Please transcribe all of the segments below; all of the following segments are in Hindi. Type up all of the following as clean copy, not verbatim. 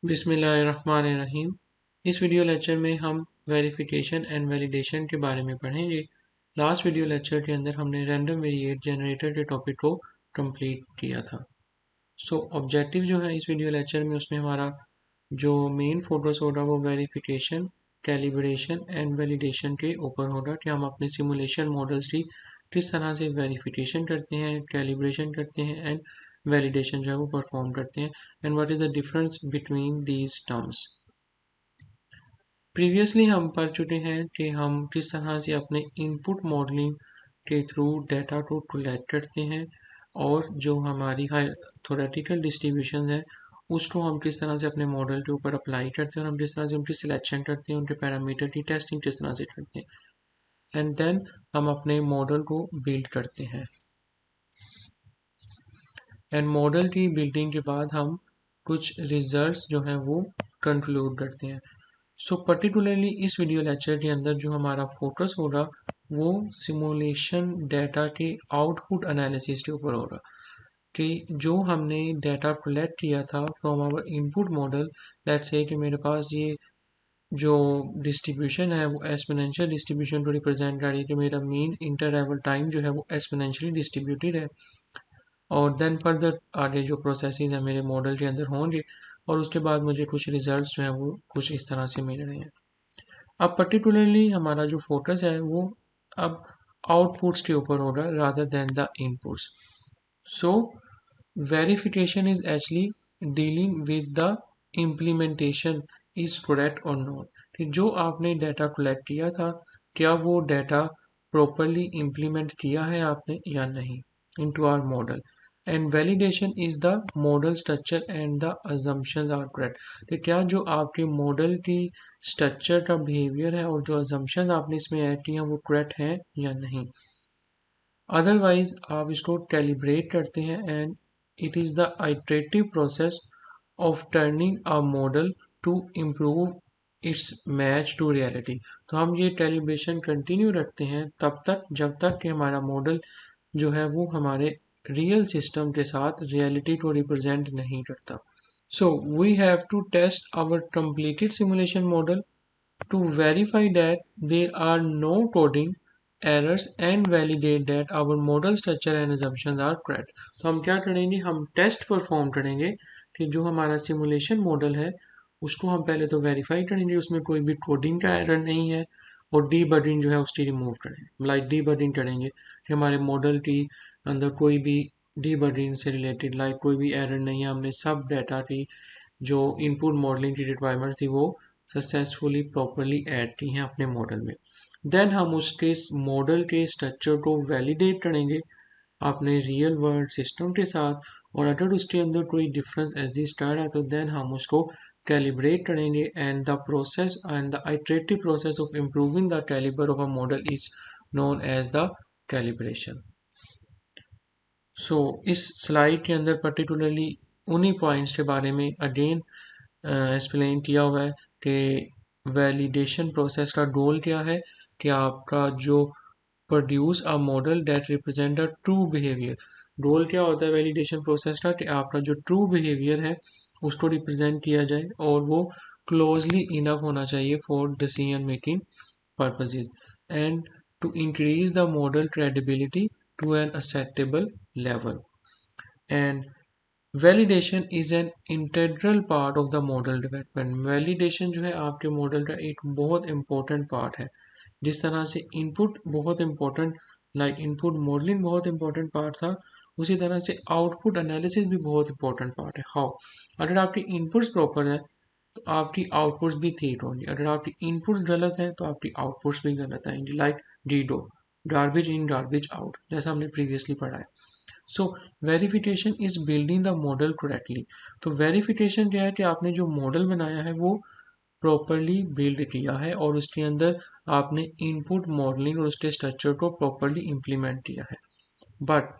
बिस्मिल्लाहिर्रहमानिर्रहीम। इस वीडियो लेक्चर में हम वेरिफिकेशन एंड वैलिडेशन के बारे में पढ़ेंगे। लास्ट वीडियो लेक्चर के अंदर हमने रैंडम वेरिएट जनरेटर के टॉपिक को कंप्लीट किया था। ऑब्जेक्टिव जो है इस वीडियो लेक्चर में, उसमें हमारा जो मेन फोकस होगा वो वेरिफिकेशन, कैलिब्रेशन एंड वैलिडेशन के ऊपर होगा कि हम अपने सिमुलेशन मॉडल्स की किस तरह से वेरिफिकेशन करते हैं, कैलिब्रेशन करते हैं एंड वैलिडेशन जो है वो परफॉर्म करते हैं, and what is the difference between these terms. Previously हम पढ़ चुके हैं कि हम किस तरह से अपने इनपुट मॉडलिंग के थ्रू डाटा को कलेक्ट करते हैं और जो हमारी थ्योरेटिकल डिस्ट्रीब्यूशन है उसको हम किस तरह से अपने मॉडल के ऊपर अप्लाई करते हैं और हम किस तरह से उनकी सिलेक्शन करते हैं, उनके पैरामीटर की टेस्टिंग किस तरह से करते हैं, एंड देन हम अपने मॉडल को बिल्ड करते हैं। एंड मॉडल की बिल्डिंग के बाद हम कुछ रिजल्ट्स जो हैं वो कंक्लूड करते हैं। पर्टिकुलरली इस वीडियो लेक्चर के अंदर जो हमारा फोकस होगा वो सिमुलेशन डाटा के आउटपुट एनालिसिस के ऊपर होगा कि जो हमने डाटा कलेक्ट किया था from our input model. Let's say कि मेरे पास ये जो डिस्ट्रीब्यूशन है वो एक्सपोनेंशियल डिस्ट्रीब्यूशन को रिप्रेजेंट कर रही है कि मेरा मीन इंटरवल टाइम जो है वो एक्सपोनेंशियली डिस्ट्रीब्यूटेड है, और देन फर्दर आगे जो प्रोसेसेस है मेरे मॉडल के अंदर होंगे और उसके बाद मुझे कुछ रिजल्ट्स जो है वो कुछ इस तरह से मिल रहे हैं। अब पर्टिकुलरली हमारा जो फोकस है वो अब आउटपुट्स के ऊपर होगा rather than the inputs. So verification is actually dealing with the implementation is correct और नॉट, कि जो आपने डाटा कलेक्ट किया था क्या वो डाटा प्रॉपरली इम्प्लीमेंट किया है आपने या नहीं into our model, and validation is the model structure and the assumptions are correct, कि क्या जो आपके मॉडल की स्ट्रक्चर का बिहेवियर है और जो assumptions आपने इसमें ऐड की हैं वो करेक्ट हैं या नहीं। अदरवाइज आप इसको कैलिब्रेट करते हैं and it is the iterative process of turning a model to improve its match to reality. तो हम ये कैलिब्रेशन कंटिन्यू रखते हैं तब तक जब तक कि हमारा मॉडल जो है वो हमारे रियल सिस्टम के साथ रियलिटी को रिप्रेजेंट नहीं करता। So we have to test our completed simulation model to verify that there are no coding errors and validate that our model structure and assumptions are correct। तो हम क्या करेंगे, हम टेस्ट परफॉर्म करेंगे कि जो हमारा सिमुलेशन मॉडल है उसको हम पहले तो वेरीफाई करेंगे उसमें कोई भी कोडिंग का एरर नहीं है, और डीबगिंग जो है उसकी रिमूव करेंगे, लाइक डीबगिंग करेंगे कि हमारे मॉडल की अंदर कोई भी डीबगिंग से रिलेटेड लाइक कोई भी एरर नहीं है, हमने सब डाटा की जो इनपुट मॉडलिंग की रिक्वायरमेंट थी वो सक्सेसफुली प्रॉपरली ऐड की हैं अपने मॉडल में। देन हम उसके मॉडल के स्ट्रक्चर को वैलिडेट करेंगे अपने रियल वर्ल्ड सिस्टम के साथ, और अगर उसके अंदर कोई डिफरेंस एग्जिस्ट आ रहा है तो देन हम उसको कैलिब्रेट करेंगे, and the process and the iterative process of improving the caliber of a model is known as the calibration. इस स्लाइड के अंदर पर्टिकुलरली उन्हीं पॉइंट्स के बारे में अगेन एक्सप्लेन किया हुआ है कि वैलिडेशन प्रोसेस का गोल क्या है, कि आपका जो produce a model that represent a true behaviour. Goal क्या होता है वैलिडेशन प्रोसेस का, कि आपका जो ट्रू बिहेवियर है उसको रिप्रेजेंट किया जाए और वो क्लोजली इनफ होना चाहिए for decision making purposes, and to increase the model credibility to an acceptable level, and validation is an integral part of the model development. Validation जो है आपके मॉडल का एक बहुत इंपॉर्टेंट पार्ट है। जिस तरह से इनपुट बहुत इंपॉर्टेंट, लाइक इनपुट मॉडलिंग बहुत इंपॉर्टेंट पार्ट था, उसी तरह से आउटपुट एनालिसिस भी बहुत इंपॉर्टेंट पार्ट है। हाउ, अगर आपके इनपुट्स प्रॉपर है तो आपकी आउटपुट्स भी ठीक होंगी, अगर आपकी इनपुट्स गलत हैं तो आपकी आउटपुट्स भी गलत आएंगी, like ditto, garbage in garbage out, जैसा हमने प्रीवियसली पढ़ा है। So verification is building the model correctly. तो वेरिफिकेशन क्या है कि आपने जो मॉडल बनाया है वो प्रॉपरली बिल्ड किया है और उसके अंदर आपने इनपुट मॉडलिंग और उसके स्ट्रक्चर को प्रॉपरली इम्प्लीमेंट किया है। But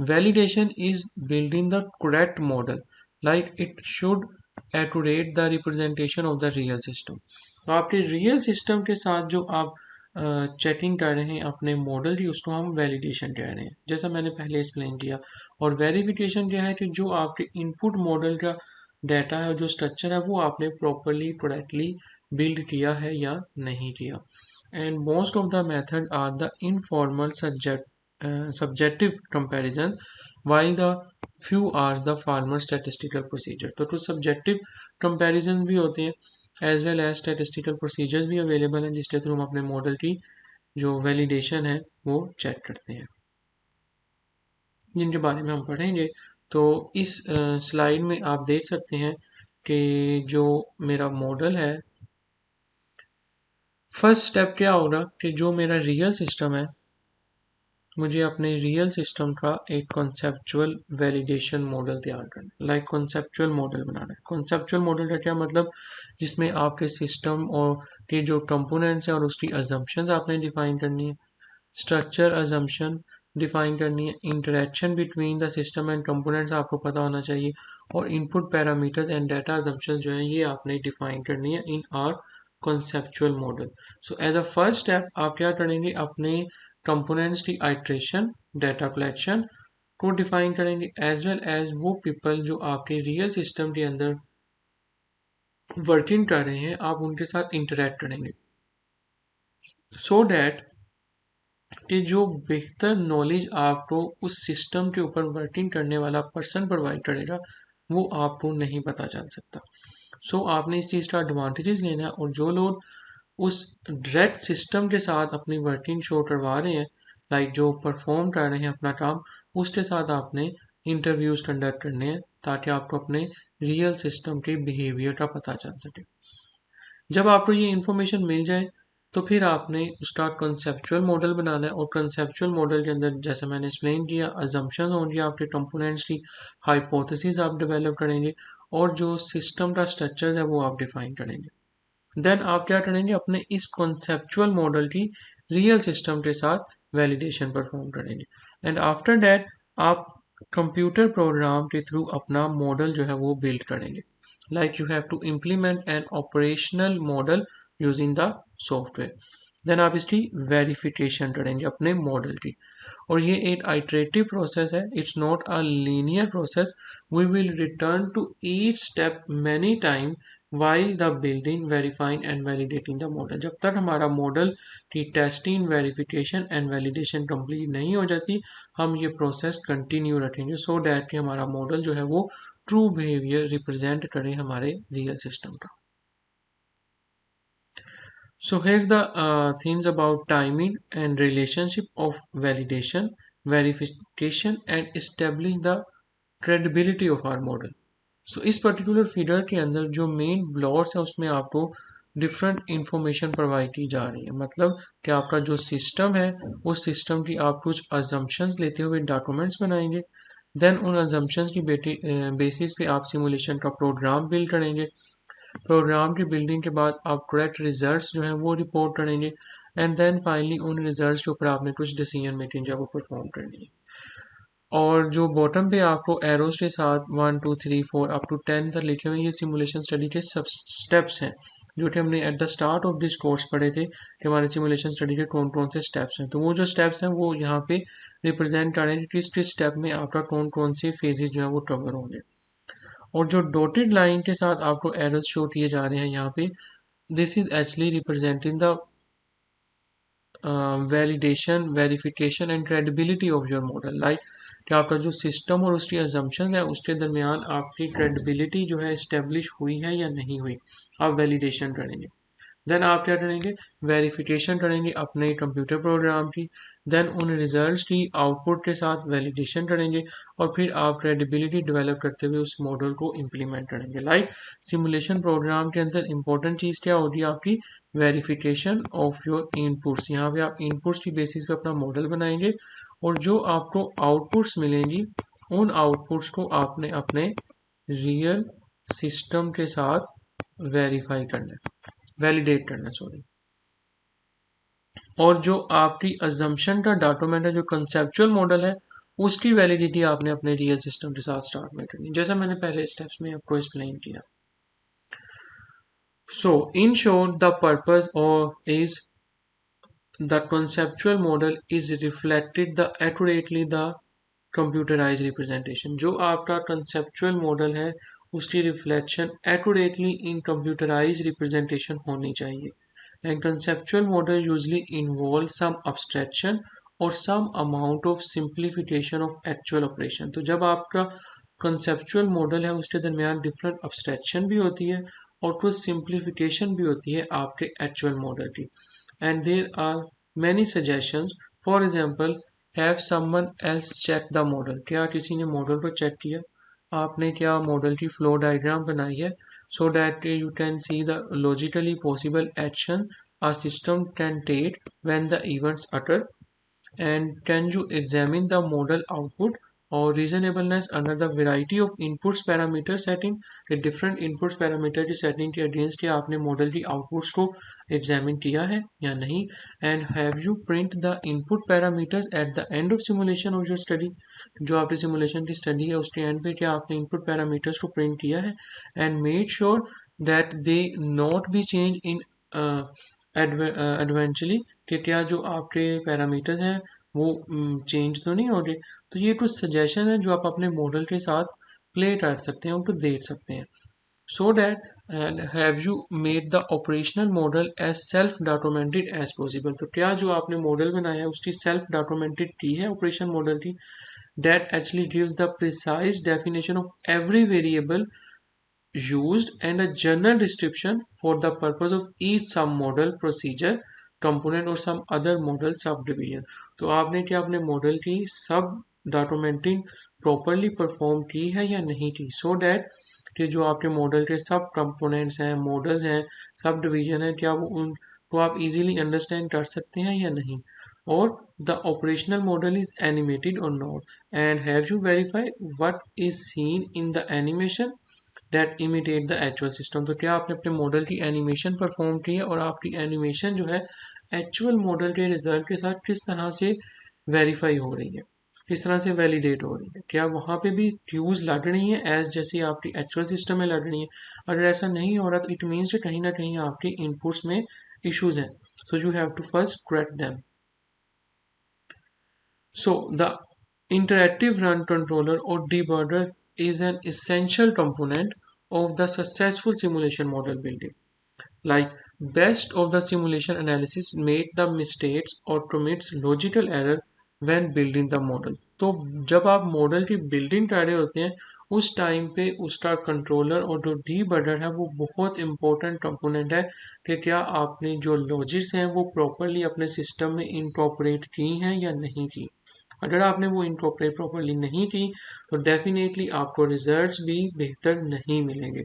validation is building the correct model, like it should accurate the representation of the real system. तो आपके रियल सिस्टम के साथ जो आप चेकिंग कर रहे हैं अपने मॉडल की, उसको हम वैलिडेशन कह रहे हैं, जैसा मैंने पहले एक्सप्लेन किया। और वेरिफिकेशन क्या है कि जो आपके इनपुट मॉडल का डाटा है, जो स्ट्रक्चर है वो आपने प्रॉपरली करेक्टली बिल्ड किया है या नहीं किया। And most of the method are the informal subjective comparison while the few are the formal statistical procedure। तो कुछ सब्जेक्टिव कंपैरिजन भी होते हैं as well as statistical procedures भी अवेलेबल हैं जिसके थ्रू हम अपने मॉडल की जो वैलिडेशन है वो चेक करते हैं, जिनके बारे में हम पढ़ेंगे। तो इस स्लाइड में आप देख सकते हैं कि जो मेरा मॉडल है, फर्स्ट स्टेप क्या होगा कि जो मेरा रियल सिस्टम है, मुझे अपने रियल सिस्टम का एक कॉन्सेप्चुअल वैलिडेशन मॉडल तैयार करना, लाइक कॉन्सेप्चुअल मॉडल बनाना है। कॉन्सेप्चुअल मॉडल का क्या मतलब, जिसमें आपके सिस्टम और के जो कंपोनेंट्स हैं और उसकी अजम्पशंस आपने डिफाइन करनी है, स्ट्रक्चर अजम्पशन डिफाइन करनी है, interaction between the system and components आपको पता होना चाहिए, और input parameters and data assumptions जो हैं ये आपने डिफाइन करनी है in our conceptual model. So as a first step आप क्या करेंगे, अपने कंपोनेंट्स की आइट्रेशन, डाटा कलेक्शन को डिफाइन करेंगे, एज वेल एज वो पीपल जो आपके रियल सिस्टम के अंदर वर्किंग कर रहे हैं आप उनके साथ इंटरेक्ट करेंगे, सो डैट कि जो बेहतर नॉलेज आपको उस सिस्टम के ऊपर वर्किंग करने वाला पर्सन प्रोवाइड करेगा वो आपको नहीं पता चल सकता। सो आपने इस चीज़ का एडवांटेजेस लेना है, और जो लोग उस डायरेक्ट सिस्टम के साथ अपनी वर्किंग शो करवा रहे हैं, लाइक जो परफॉर्म कर रहे हैं अपना काम, उसके साथ आपने इंटरव्यूज कंडक्ट करने हैं ताकि आपको अपने रियल सिस्टम के बिहेवियर का पता चल सके। जब आपको ये इन्फॉर्मेशन मिल जाए तो फिर आपने उसका कंसेप्चुअल मॉडल बनाना है, और कंसेप्चुअल मॉडल के अंदर जैसे मैंने एक्सप्लेन किया अजम्पशंस होंगी आपके कंपोनेंट्स की, हाइपोथेसिस आप डेवलप करेंगे, और जो सिस्टम का स्ट्रक्चर है वो आप डिफाइन करेंगे। देन आप क्या करेंगे, अपने इस कंसेप्चुअल मॉडल की रियल सिस्टम के साथ वैलिडेशन परफॉर्म करेंगे, एंड आफ्टर दैट आप कंप्यूटर प्रोग्राम के थ्रू अपना मॉडल जो है वो बिल्ड करेंगे, like you have to implement an operational model using the software। Then आप इसकी वेरिफिकेशन करेंगे अपने मॉडल की, और ये एक आइटरेटिव प्रोसेस है, it's not a linear process. We will return to each step many time while the building, verifying and validating the model. जब तक हमारा मॉडल की testing, verification and validation complete नहीं हो जाती हम ये प्रोसेस कंटिन्यू रखेंगे, सो डैट कि हमारा मॉडल जो है वो ट्रू बिहेवियर रिप्रेजेंट करे हमारे रियल सिस्टम का। So here's the things about timing and relationship of validation, verification and establish the credibility of our model। So इस पर्टिकुलर फिगर के अंदर जो मेन ब्लॉट्स है उसमें आपको डिफरेंट इंफॉर्मेशन प्रोवाइड की जा रही है, मतलब कि आपका जो सिस्टम है उस सिस्टम की आप कुछ अजम्पशंस लेते हुए डॉक्यूमेंट्स बनाएंगे, देन उन अजम्पशंस की बेसिस पे आप सिमुलेशन का प्रोग्राम बिल्ड करेंगे, प्रोग्राम की बिल्डिंग के बाद आप करेक्ट रिजल्ट्स जो हैं वो रिपोर्ट करेंगे, एंड देन फाइनली उन रिजल्ट्स के ऊपर आपने कुछ डिसीजन मेकिंग जो है वो परफॉर्म करनी है। और जो बॉटम पे आपको एरोज के साथ 1 2 3 4 अप टू 10 तक लिखे हुए ये सिमुलेशन स्टडी के सब स्टेप्स हैं जो कि हमने at the start of this course पढ़े थे कि हमारे सिमुलेशन स्टडी के कौन कौन से स्टेप्स हैं। तो वो जो स्टेप्स हैं वो यहाँ पे रिप्रेजेंट कर रहे हैं कि किस स्टेप में आपका कौन कौन से फेजेस जो है वो कवर होंगे, और जो डॉटेड लाइन के साथ आपको एरर्स शो किए जा रहे हैं यहाँ पे, this is actually representing the validation, verification and credibility of your model, like कि आपका जो सिस्टम और उसकी अजम्पशन है उसके दरमियान आपकी क्रेडिबिलिटी जो है इस्टेब्लिश हुई है या नहीं हुई, आप वैलिडेशन करेंगे। देन आप क्या करेंगे, वेरिफिकेशन करेंगे अपने कंप्यूटर प्रोग्राम की, देन उन रिजल्ट्स की आउटपुट के साथ वैलिडेशन करेंगे, और फिर आप क्रेडिबिलिटी डेवलप करते हुए उस मॉडल को इम्प्लीमेंट करेंगे। लाइक सिमुलेशन प्रोग्राम के अंदर इंपॉर्टेंट चीज़ क्या होगी, आपकी वेरिफिकेशन ऑफ योर इनपुट्स। यहाँ पे आप इनपुट्स की बेसिस पे अपना मॉडल बनाएंगे, और जो आपको आउटपुट्स मिलेंगी उन आउटपुट्स को आपने अपने रियल सिस्टम के साथ वेरीफाई करना है, वैलिडेट करना, सॉरी। और जो आपकी अजम्पशन का डॉक्यूमेंट है, जो कंसेप्चुअल मॉडल है, उसकी वैलिडिटी आपने अपने रियल सिस्टम के साथ स्टार्ट में करनी, जैसा मैंने पहले स्टेप्स में आपको एक्सप्लेन किया। So in short the purpose और is the conceptual model is reflected the accurately the computerize representation. जो आपका कंसेप्चुअल मॉडल है उसकी reflection accurately in computerize representation होनी चाहिए। And conceptual model usually involve some abstraction और some amount of simplification of actual operation. तो जब आपका कंसेप्चुअल मॉडल है उसके दरमियान डिफरेंट abstraction भी होती है और कुछ सिंप्लीफिकेशन भी होती है आपके एक्चुअल मॉडल की। And there are many suggestions. For example, have someone else check the model. क्या किसी ने मॉडल को चेक किया? आपने क्या मॉडल की फ्लो डायग्राम बनाई है so that you can see the logically possible action a system can take when the events occur? And can you examine the model output or reasonableness under the variety of inputs parameter setting? कि different inputs parameter की setting के against क्या आपने मॉडल की outputs को examine किया है या नहीं? And have you print the input parameters at the end of simulation of your study? जो आपकी simulation की study है उसके end पे क्या आपने input parameters को print किया है? And made sure that they not be changed in एडवेंचुअली कि क्या जो आपके पैरामीटर्स हैं वो चेंज तो नहीं हो रहे? तो ये कुछ सजेशन है जो आप अपने मॉडल के साथ प्ले कर सकते हैं, उनको देख सकते हैं। So that have you made the operational model as self documented as possible. तो क्या जो आपने मॉडल बनाया है उसकी सेल्फ डॉक्यूमेंटेड की है ऑपरेशन मॉडल की, that actually gives the precise definition of every variable used and a general description for the purpose of each sub model procedure component or some other model subdivision। तो आपने क्या अपने मॉडल की सब डॉक्यूमेंटिंग प्रॉपरली परफॉर्म की है या नहीं की, सो डैट कि जो आपके मॉडल के सब कंपोनेंट्स हैं, मॉडल्स हैं, सब डिवीजन है, क्या वो उनको आप इजीली अंडरस्टैंड कर सकते हैं या नहीं, और the operational model is animated और not, and have you verify what is seen in the animation that imitate the actual system. तो क्या आपने अपने मॉडल की एनिमेशन परफॉर्म की है और आपकी एनिमेशन जो है एक्चुअल मॉडल के रिजल्ट के साथ किस तरह से वेरीफाई हो रही है, किस तरह से वैलिडेट हो रही है, क्या वहाँ पे भी क्यूज लग रही हैं एज जैसी आपकी एक्चुअल सिस्टम में लग रही हैं? अगर ऐसा नहीं हो रहा तो इट मीन्स कहीं ना कहीं आपके इनपुट्स में इश्यूज हैं। So you have to first correct them. So the interactive run controller or debugger is an essential component of the successful simulation model building. Like best of the simulation analysis made the mistakes or commits logical error when building the model। तो जब आप मॉडल की बिल्डिंग कर रहे होते हैं उस टाइम पे उसका कंट्रोलर और जो डीबगर है वो बहुत इंपॉर्टेंट कंपोनेंट है कि क्या आपने जो लॉजिक्स हैं वो प्रॉपरली अपने सिस्टम में इनकॉर्पोरेट की हैं या नहीं की। अगर आपने वो इनकॉर्पोरेट प्रॉपरली नहीं की तो डेफिनेटली आपको रिजल्ट्स भी बेहतर नहीं मिलेंगे।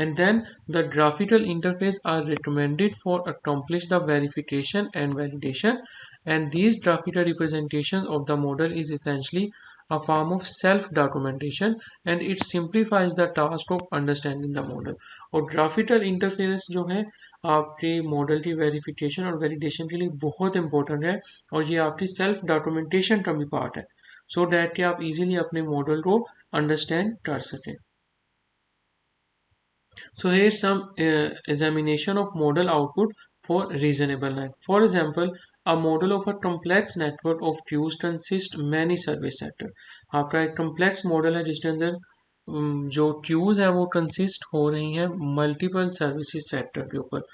And then the graphical interface are recommended for accomplish the verification and validation, and these graphical representations of the model is essentially a form of self documentation and it simplifies the task of understanding the model। और graphical interface जो है आपके मॉडल की वेरिफिकेशन और वैलिडेशन के लिए बहुत इंपॉर्टेंट है और ये आपकी सेल्फ डॉक्यूमेंटेशन का भी पार्ट है, सो डैट कि आप इजीली अपने मॉडल को अंडरस्टैंड कर सकें। So here's some examination of model output for reasonableness. For example, a model of a complex network of queues consists many service sector। आपका एक complex model है जिसके अंदर जो queues है वो consist हो रही हैं multiple services sector के ऊपर।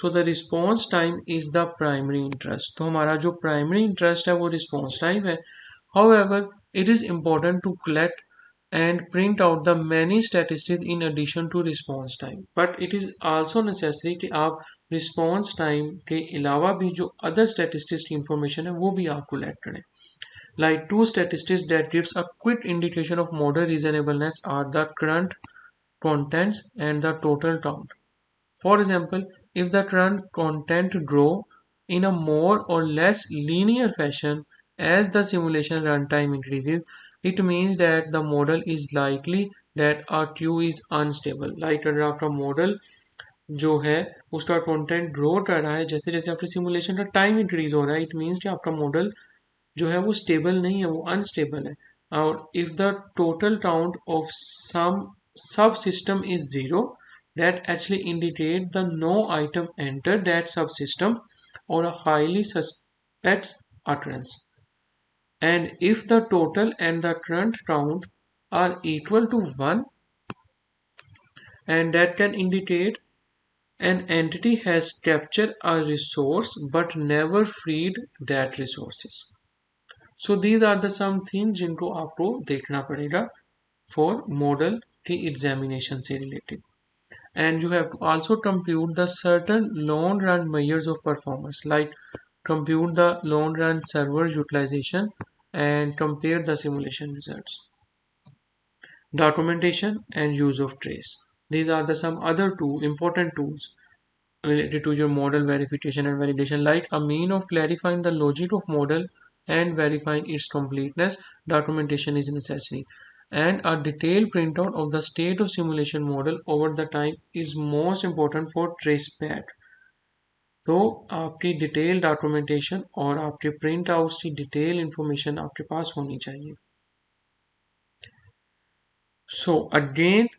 So the response time is the primary interest। तो हमारा जो primary interest है वो response time है। However, it is important to collect and print out the many statistics in addition to response time, but it is also necessary कि आप response time के अलावा भी जो other statistics की information है वो भी आप collect करें। Like two statistics that gives a quick indication of model reasonableness are the current contents and the total count। For example, if the current content grow in a more or less linear fashion as the simulation runtime increases, it means that the model is likely that our queue is unstable। Like अगर आपका मॉडल जो है उसका कंटेंट ग्रो कर रहा है जैसे जैसे आपके सिमुलेशन का टाइम इंक्रीज हो रहा है, इट मीन्स कि आपका मॉडल जो है वो स्टेबल नहीं है, वो अनस्टेबल है। और if the total count of some subsystem is zero, that actually indicate the no item entered that subsystem or a highly suspect occurrence। and if the total and the current count are equal to 1, and that can indicate an entity has captured a resource but never freed that resources. So these are the some things जिनको आपको देखना पड़ेगा for model की examination से related. And you have to also compute the certain long run measures of performance, like compute the long run server utilization and compare the simulation results. Documentation and use of trace. These are the some other two important tools related to your model verification and validation, like a mean of clarifying the logic of model and verifying its completeness. Documentation is necessary, and a detailed printout of the state of simulation model over the time is most important for traceback. तो आपकी डिटेल डॉक्यूमेंटेशन और आपके प्रिंट आउट्स की डिटेल इंफॉर्मेशन आपके पास होनी चाहिए. So again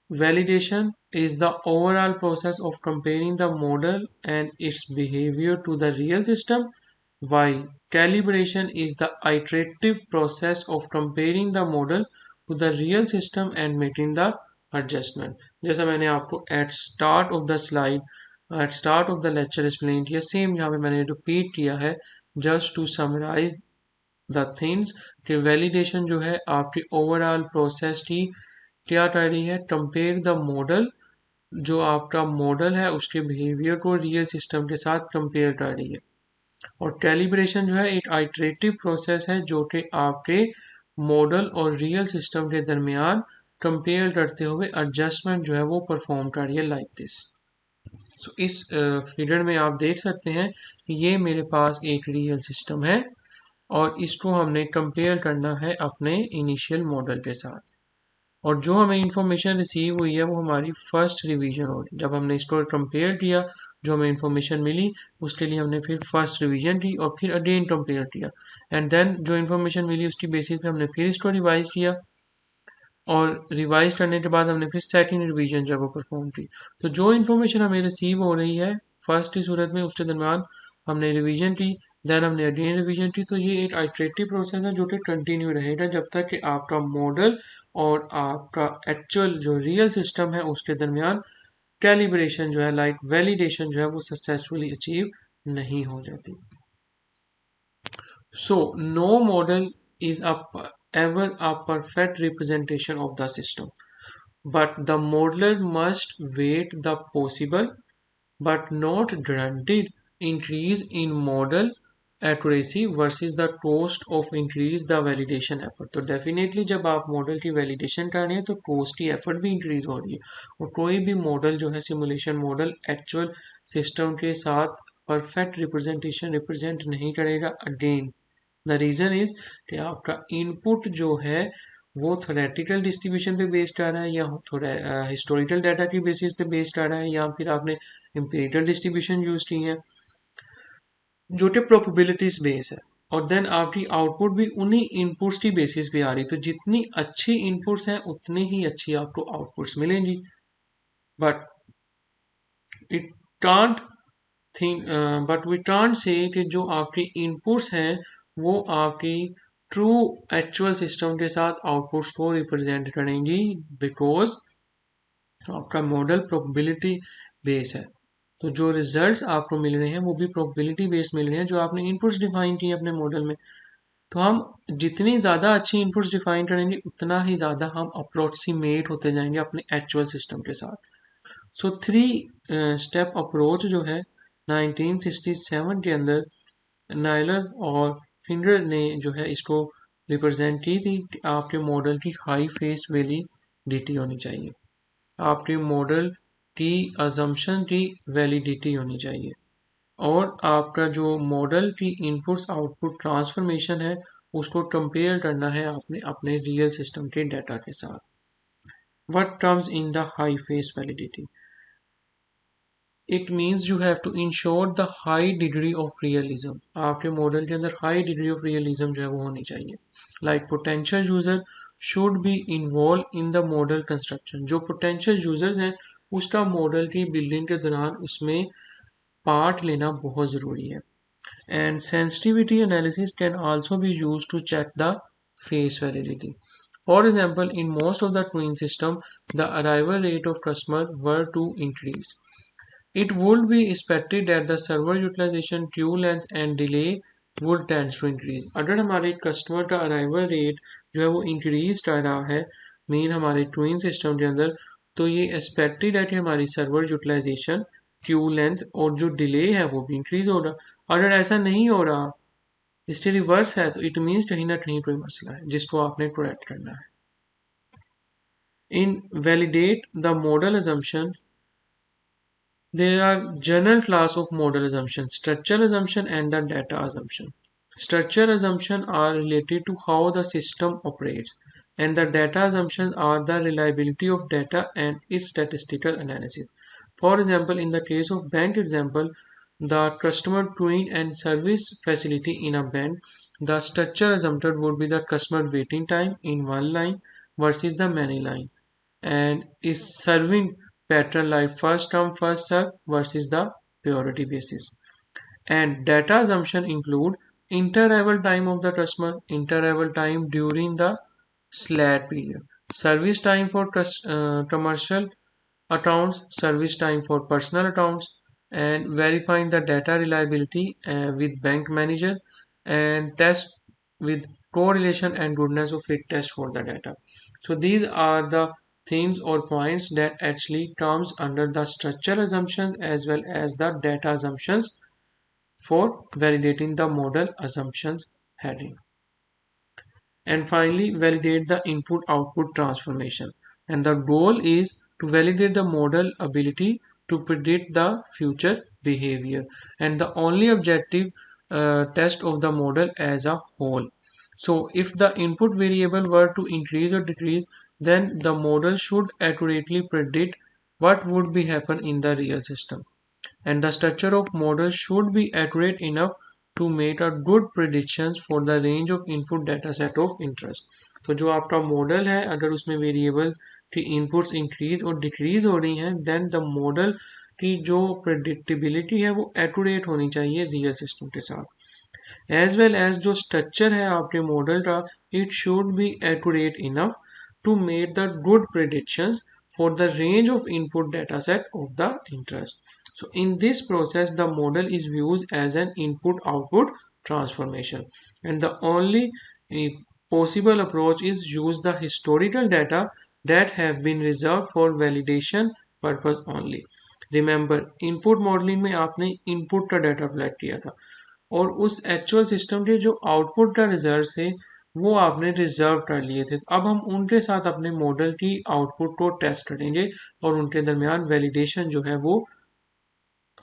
validation is the overall process of comparing the model and its behavior to the real system, while calibration is the iterative process of comparing the model to the real system and making the adjustment. जैसा मैंने आपको at start of the slide, at start of the lecture explain किया, सेम यहाँ पे मैंने repeat किया है just to summarize the things कि वैलिडेशन जो है आपकी ओवरऑल प्रोसेस की क्या कर रही है, कंपेयर द मॉडल, जो आपका मॉडल है उसके बिहेवियर को रियल सिस्टम के साथ कंपेयर कर रही है. और कैलिब्रेशन जो है एक आइटरेटिव प्रोसेस है जो कि आपके मॉडल और रियल सिस्टम के दरमियान कंपेयर करते हुए एडजस्टमेंट जो है वो परफॉर्म कर रही है लाइक दिस. सो इस फिगर में आप देख सकते हैं कि ये मेरे पास एक रियल सिस्टम है और इसको हमने कंपेयर करना है अपने इनिशियल मॉडल के साथ. और जो हमें इंफॉर्मेशन रिसीव हुई है वो हमारी फर्स्ट रिवीजन होगी. जब हमने इसको कंपेयर किया, जो हमें इंफॉर्मेशन मिली उसके लिए हमने फिर फर्स्ट रिवीजन की और फिर अगेन कंपेयर किया, एंड देन जो इंफॉर्मेशन मिली उसकी बेसिस पे हमने फिर इसको रिवाइज किया, और रिवाइज करने के बाद हमने फिर सेकंड रिवीजन जब वो परफॉर्म की. तो जो इन्फॉर्मेशन हमें रिसीव हो रही है फर्स्ट की सूरत में, उसके दरमियान हमने रिवीजन की, देन हमने अगेन रिवीजन की. तो ये एक आइटरेटिव प्रोसेस है जो कि कंटिन्यू रहेगा जब तक कि आपका मॉडल और आपका एक्चुअल जो रियल सिस्टम है उसके दरमियान कैलिब्रेशन जो है लाइक वैलिडेशन जो है वो सक्सेसफुली अचीव नहीं हो जाती. So no model is ever a perfect representation of the system, but the modeler must weight the possible but not guaranteed increase in model accuracy versus the cost of increase the validation effort. तो डेफिनेटली जब आप मॉडल की वैलिडेशन कर रहे हैं तो कॉस्ट की एफर्ट भी इंक्रीज हो रही है, और कोई भी मॉडल जो है सिमुलेशन मॉडल एक्चुअल सिस्टम के साथ परफेक्ट रिप्रेजेंटेशन रिप्रेजेंट नहीं करेगा. अगेन द रीज़न इज कि आपका इनपुट जो है वो थोरेटिकल डिस्ट्रीब्यूशन पे बेस्ड आ रहा है, या थोड़ा हिस्टोरिकल डाटा की बेसिस पे बेस्ड आ रहा है, या फिर आपने एम्पिरिकल डिस्ट्रीब्यूशन यूज की है जो कि प्रोबेबिलिटीज बेस है, और देन आपकी आउटपुट भी उन्हीं इनपुट्स की बेसिस पे आ रही. तो जितनी अच्छी इनपुट्स हैं उतनी ही अच्छी आपको आउटपुट्स मिलेंगी. But it can't think but we can't say कि जो आपकी इनपुट्स हैं वो आपकी ट्रू एक्चुअल सिस्टम के साथ आउटपुट्स को रिप्रेजेंट करेंगी, बिकॉज आपका मॉडल प्रोबेबिलिटी बेस है. तो जो रिजल्ट्स आपको मिल रहे हैं वो भी प्रोबेबिलिटी बेस्ड मिल रहे हैं जो आपने इनपुट्स डिफाइन किए अपने मॉडल में. तो हम जितनी ज़्यादा अच्छी इनपुट्स डिफाइन करेंगे उतना ही ज़्यादा हम अप्रोक्सीमेट होते जाएंगे अपने एक्चुअल सिस्टम के साथ. सो 3 स्टेप अप्रोच जो है 1967 के अंदर नाइलर और फिंगर ने जो है इसको रिप्रेजेंट की थी कि आपके मॉडल की हाई फेस वैलिडिटी होनी चाहिए, आपके मॉडल की अजम्पशन की वैलिडिटी होनी चाहिए, और आपका जो मॉडल की इनपुट्स आउटपुट ट्रांसफॉर्मेशन है उसको कंपेयर करना है आपने अपने रियल सिस्टम के डाटा के साथ. What comes in the high face validity? It means you have to ensure the high degree of realism. आपके मॉडल के अंदर हाई डिग्री ऑफ रियलिज्म जो है वो होनी चाहिए. Like potential user should be involve in the model construction. जो पोटेंशियल यूजर्स हैं उसका मॉडल की बिल्डिंग के दौरान उसमें पार्ट लेना बहुत ज़रूरी है. And sensitivity analysis can also be used to check the face validity. For example, in most of the twin system, the arrival rate of customers were to increase. It would be expected that the server utilization, queue length and delay would tend to increase. अगर हमारे कस्टमर का अराइवल रेट जो है वो इंक्रीज कर रहा है मेन हमारे ट्विन सिस्टम के अंदर, तो ये एक्सपेक्टेड है कि हमारी सर्वर यूटिलाइजेशन, क्यू लेंथ और जो डिले है वो भी इंक्रीज हो रहा। अगर ऐसा नहीं हो रहा, इसके रिवर्स है, तो इट मीन्स कहीं ना कहीं कोई मसला है जिसको आपने करेक्ट करना है। In validate the model assumption, there are general class of model assumptions, structure assumption and the data assumption. Structure assumptions are related to how the system operates, and the data assumptions are the reliability of data and its statistical analysis. For example, in the case of bank example, the customer twin and service facility in a bank, the structure assumption would be the customer waiting time in one line versus the many line, and is serving pattern like first come first serve versus the priority basis. And data assumption include inter-arrival time of the customer, inter-arrival time during the SLAT period, service time for commercial accounts, service time for personal accounts, and verifying the data reliability with bank manager, and test with correlation and goodness of fit test for the data. So these are the themes or points that actually comes under the structure assumptions as well as the data assumptions for validating the model assumptions heading. And finally, validate the input output transformation, and the goal is to validate the model ability to predict the future behavior, and the only objective test of the model as a whole. So if the input variable were to increase or decrease, then the model should accurately predict what would be happen in the real system, and the structure of model should be accurate enough to make a good predictions for the range of input data set of interest. तो जो आपका मॉडल है अगर उसमें वेरिएबल की इनपुट्स इंक्रीज और डिक्रीज हो रही हैं, देन द मॉडल की जो प्रेडिक्टेबिलिटी है वो एक्यूरेट होनी चाहिए रियल सिस्टम के साथ, एज वेल एज जो स्ट्रक्चर है आपके मॉडल का, it should be accurate enough to make the good predictions for the range of input data set of the interest. So in this process, the model is used as an input-output transformation, and the only possible approach is use the historical data that have been reserved for validation purpose only. Remember, input modeling में आपने input का data collect किया था और उस एक्चुअल सिस्टम के जो आउटपुट का रिजल्ट थे वो आपने रिजर्व कर लिए थे। अब हम उनके साथ अपने मॉडल की आउटपुट को टेस्ट करेंगे और उनके दरमियान वैलिडेशन जो है वो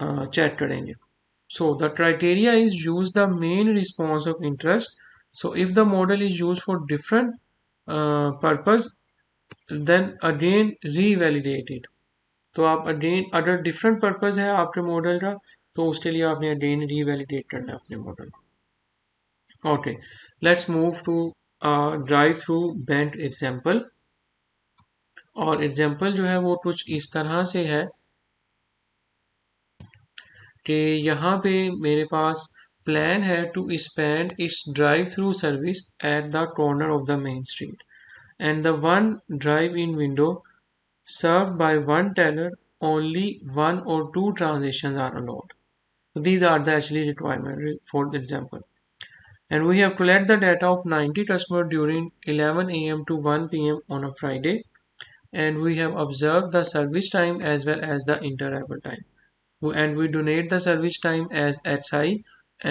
चेक करेंगे। So the criteria is use the main response of interest. So if the model is used for different purpose, then again revalidate it. तो आप अगेन अगर डिफरेंट पर्पस है आपके मॉडल का तो उसके लिए आपने अगेन रीवैलिडेट करना है अपने model. Okay, let's move to drive through bank example. और एग्जांपल जो है वो कुछ इस तरह से है कि यहाँ पे मेरे पास प्लान है to expand its drive through service at the corner of the main street, and the one drive in window served by one teller, only one or two transactions are allowed. These are the actually requirement for example. And we have collect the data of 90 customers during 11 a.m. to 1 p.m. on a Friday. And we have observed the service time as well as the inter-arrival time. And we donate the service time as XI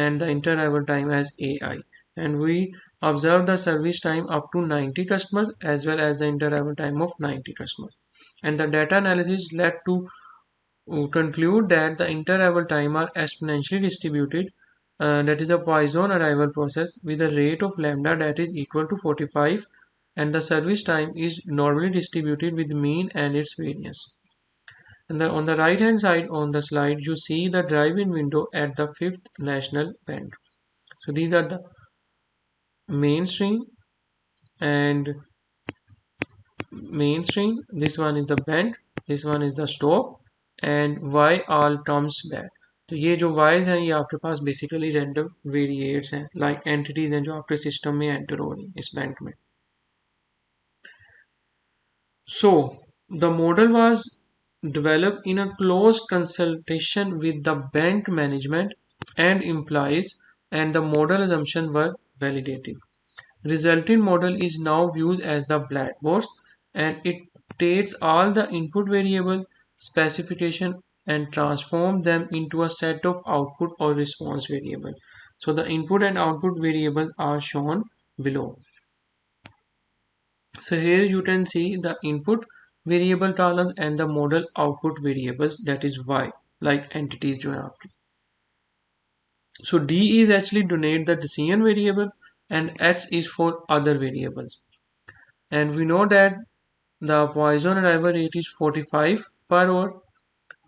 and the inter-arrival time as AI. And we observe the service time up to 90 customers as well as the inter-arrival time of 90 customers. And the data analysis led to conclude that the inter-arrival time are exponentially distributed, that is a Poisson arrival process with a rate of lambda that is equal to 45, and the service time is normally distributed with mean and its variance. And then on the right hand side on the slide you see the drive-in window at the Fifth National Bank. So these are the mainstream and mainstream, this one is the bend, this one is the stop, and y all comes back. तो ये जो वाइज हैं ये आपके पास बेसिकली रैंडम वेरिएट्स हैं, लाइक एंटिटीज हैं जो आपके सिस्टम में एंटर हो रही हैं इस बैंक में. So, the model was developed in a close consultation with the bank management and employees, and the model assumptions were validated. Resulting model is now used as the black box, and it takes all the input variable specification and transform them into a set of output or response variable. So the input and output variables are shown below. So here you can see the input variable column and the model output variables, that is y, like entities जो है आपकी. So D is actually donate the decision variable and H is for other variables. And we know that the Poisson arrival rate is 45 per hour,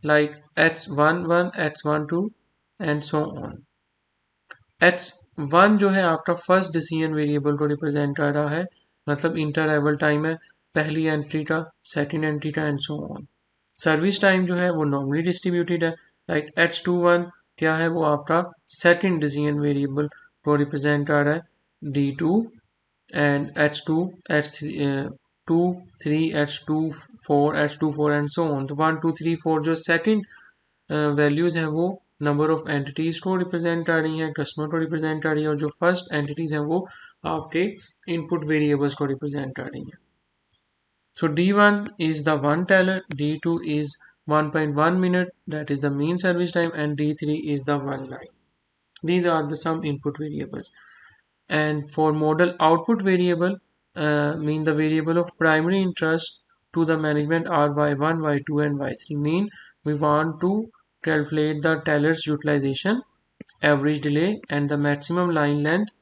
like H11, H12 and so on. H1 जो है आपका फर्स्ट डिसीजन वेरिएबल को रिप्रेजेंट कर रहा है, मतलब इंटर अराइवल टाइम है पहली एंट्री का, सेकंड एंट्री का and so on. Service time जो है वो नॉर्मली डिस्ट्रीब्यूटेड है, लाइक H21 क्या है, वो आपका सेकंड डिसीजन वेरिएबल को रिप्रेजेंट कर रहा है, D2 and H2, H2 3, H24, H24 and so on. तो 1 2 3 4 जो सेकंड वैल्यूज़ हैं वो नंबर ऑफ एंटिटीज़ को रिप्रेजेंट कर रही हैं, कस्टमर को रिप्रेजेंट कर रही है, और जो फर्स्ट एंटिटीज़ हैं वो आपके इनपुट वेरिएबल्स को रिप्रेजेंट कर रही हैं. So D1 is the one teller, D2 is 1.1 minute, that is the mean service time, and D3 is the one line. These are the some input variables. And for model output variable, mean the variable of primary interest to the management are y1, y2 and y3. Mean we want to calculate the teller's utilization, average delay and the maximum line length.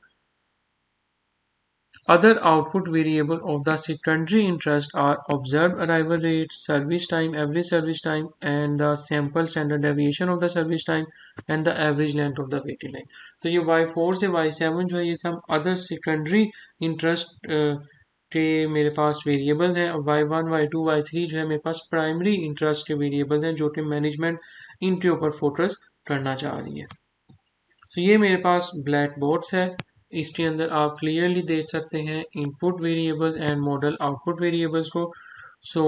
Other output variables of the secondary interest are observed arrival rate, service time, average service time, and the sample standard deviation of the service time and the average length of the waiting line. तो ये Y4 से Y7 जो है ये सब other secondary interest के मेरे पास वेरिएबल्स हैं, और Y1, Y2, Y3 जो है मेरे पास प्राइमरी इंटरेस्ट के वेरिएबल्स हैं जो कि मैनेजमेंट इनके ऊपर फोकस करना चाह रही है. तो ये मेरे पास ब्लैक बॉक्स है, इसके अंदर आप क्लियरली देख सकते हैं input variables and model output variables को. सो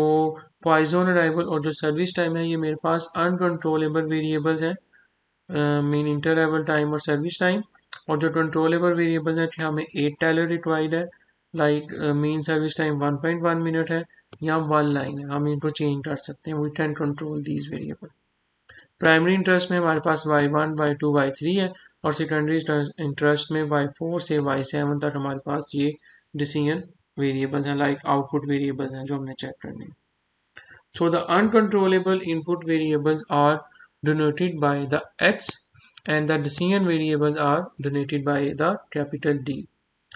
पॉइजन अराइवल और जो सर्विस टाइम है ये मेरे पास अनकंट्रोलेबल वेरिएबल्स हैं, मीन इंटर अराइवल टाइम और सर्विस टाइम. और जो कंट्रोलेबल वेरिएबल्स हैं हमें 8 टेलर रिक्वायर्ड है, like mean service time 1.1 minute है या 1 लाइन है, हम इनको चेंज कर सकते हैं. We can control these variable. Primary interest में हमारे पास y1, y2, y3 है, और सेकेंडरी इंटरेस्ट में y4 से y7 तक हमारे पास ये डिसीजन वेरिएबल्स हैं, लाइक आउटपुट वेरिएबल्स हैं जो हमने चेक करने. So the uncontrollable input variables are denoted by the X and the decision variables are denoted by the capital D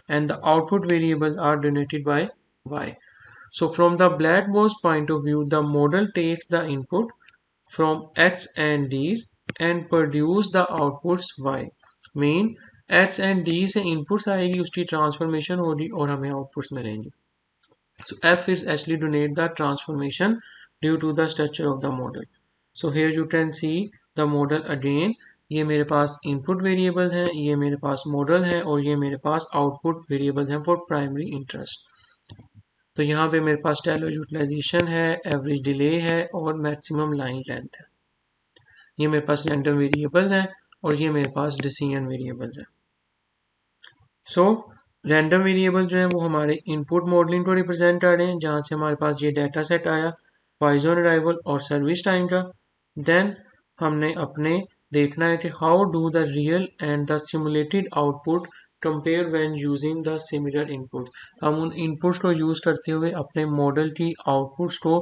and the output variables are denoted by Y. So from the black box point of view, the model takes the input from X and D's and produce the outputs Y. Mean X and D से inputs आएगी, उसकी transformation होगी और हमें outputs मिलेंगे. So F is actually denote the transformation due to the structure of the model. So here you can see the model again. ये मेरे पास input variables हैं, ये मेरे पास model है, और ये मेरे पास output variables हैं for primary interest. तो यहाँ पे मेरे पास टेलर यूटिलाइजेशन है, एवरेज डिले है और मैक्सिमम लाइन लेंथ है. ये मेरे पास रैंडम वेरिएबल्स हैं और ये मेरे पास डिसीजन वेरिएबल्स हैं. सो रैंडम वेरिएबल जो है वो हमारे इनपुट मॉडलिंग को रिप्रेजेंट कर रहे हैं, जहाँ से हमारे पास ये डाटा सेट आया पॉइजन अराइवल और सर्विस टाइम का. देन हमने अपने देखना है कि how do the real and the simulated output compare when using the similar input. हम उन इनपुट्स को यूज़ करते हुए अपने मॉडल की आउटपुट्स को